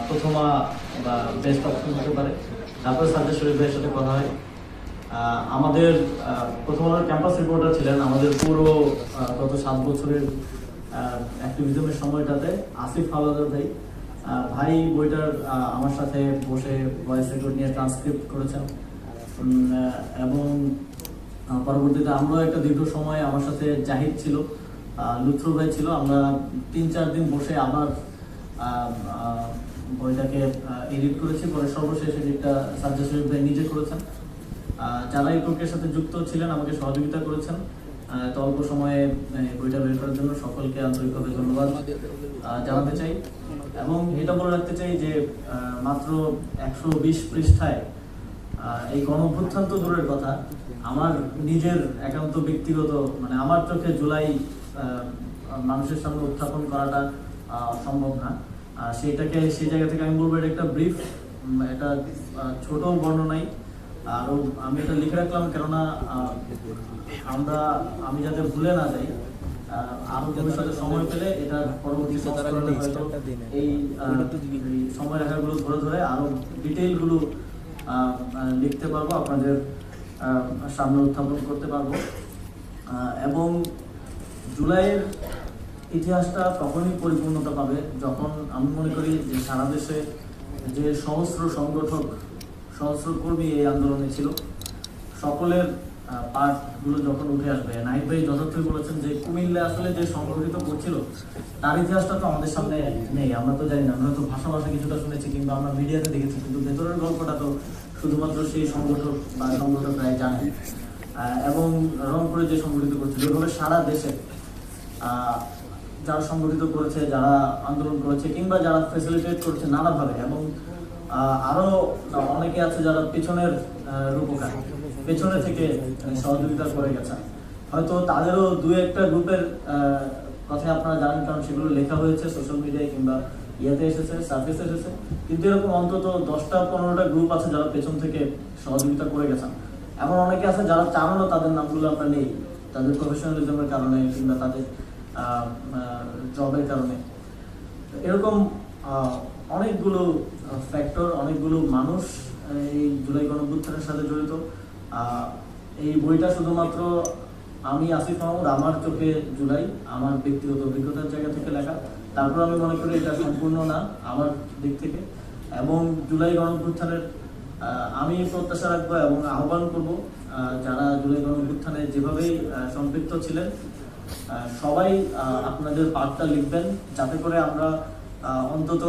প্রথমা বা best option হতে পারে। তারপরে সাজ্জাদ শরীফ ভাইয়ের সাথে কথা হয়। আমাদের প্রথম আলোর ক্যাম্পাস রিপোর্টার ছিলেন আমাদের পুরো গত 7 বছরের অ্যাক্টিভিজমের সময়টাতে আসিফ হাওলাদার ভাই। ভাই বইটার আমার সাথে বসে ভয়েস রেকর্ড নিয়ে ট্রান্সক্রিপ্ট করেছেন এবং পরবর্তীতে আমরাও একটা দীর্ঘ সময় আমার সাথে জাহিদ ছিল, লুৎফর ভাই ছিল। আমরা 3-4 দিন বসে আবার বইটাকে এডিট করেছি। পরে সর্বশেষ এডিটটা সাজ্জাদ শরীফ ভাই নিজে করেছেন। যারা এই প্রক্রিয়ার সাথে যুক্ত ছিলেন আমাকে সহযোগিতা করেছেন তো অল্প সময়ে বইটা বের করার জন্য সকলকে আন্তরিকভাবে ধন্যবাদ জানাতে চাই। এবং এটা বলে রাখতে চাই যে মাত্র 120 পৃষ্ঠায় এই গণঅভ্যুত্থান তো দূরের কথা, আমার নিজের একান্ত ব্যক্তিগত মানে আমার চোখে জুলাই মানুষের সামনে উত্থাপন করাটা সম্ভব না। সেটাকে সেই জায়গা থেকে আমি বলবো এটা একটা ব্রিফ, এটা ছোট বর্ণনাই। আরও আমি এটা লিখে রাখলাম কেননা আমি যাতে ভুলে না যাই, আরো ভবিষ্যতে সময় পেলে এটা পরবর্তী এই সময় রেখাগুলো ধরে ধরে আরো ডিটেইলগুলো লিখতে পারবো, আপনাদের সামনে উত্থাপন করতে পারবো। এবং জুলাইয়ের ইতিহাসটা তখনই পরিপূর্ণতা পাবে যখন আমি মনে করি যে সারা দেশে যে সহস্র সংগঠক, সহস্র কর্মী এই আন্দোলনে ছিল, সকলের পার্টগুলো যখন উঠে আসবে। নাহিদ ভাই যথার্থই বলেছেন যে কুমিল্লা আসলে যে সংগঠিত করছিল তার ইতিহাসটা তো আমাদের সামনে নেই, আমরা তো জানি না। আমরা তো ভাষা কিছুটা শুনেছি কিংবা আমরা মিডিয়াতে দেখেছি, কিন্তু ভেতরের গল্পটা তো শুধুমাত্র সেই সংগঠক বা সংগঠকরাই জানে। এবং রংপুরে যে সংগঠিত করছিল, এভাবে সারা দেশে যারা সংগঠিত করেছে, যারা আন্দোলন করেছে কিংবা যারা ফ্যাসিলিটেট করেছে নানাভাবে, এবং আরো অনেকে আছে যারা পেছনের রূপকার, পেছনে থেকে সহযোগিতা করে গেছে। হয়তো তাদেরও 2-1টা গ্রুপের কথা আপনারা জানেন, কারণ সেগুলো লেখা হয়েছে সোশ্যাল মিডিয়ায় কিংবা ইয়েতে এসেছে, সার্ফেসে এসেছে। কিন্তু এরকম অন্তত 10টা-15টা গ্রুপ আছে যারা পেছন থেকে সহযোগিতা করে গেছেন। এমন অনেকে আছে যারা চানও তাদের নামগুলো আমরা নেই, তাদের প্রফেশনালিজমের কারণে কিংবা তাদের জবের কারণে। এরকম অনেকগুলো ফ্যাক্টর, অনেকগুলো মানুষ এই জুলাই গণঅভ্যুত্থানের সাথে জড়িত। এই বইটা শুধুমাত্র আমি আসিফ মাহমুদ আমার চোখে জুলাই আমার ব্যক্তিগত অভিজ্ঞতার জায়গা থেকে লেখা। তারপর আমি মনে করি এটা সম্পূর্ণ না আমার দিক থেকে। এবং জুলাই গণঅভ্যুত্থানের আমি প্রত্যাশা রাখবো এবং আহ্বান করব যারা জুলাই গণঅভ্যুত্থানে যেভাবেই সম্পৃক্ত ছিলেন সবাই আপনাদের পাঠটা লিখবেন, যাতে করে আমরা অন্তত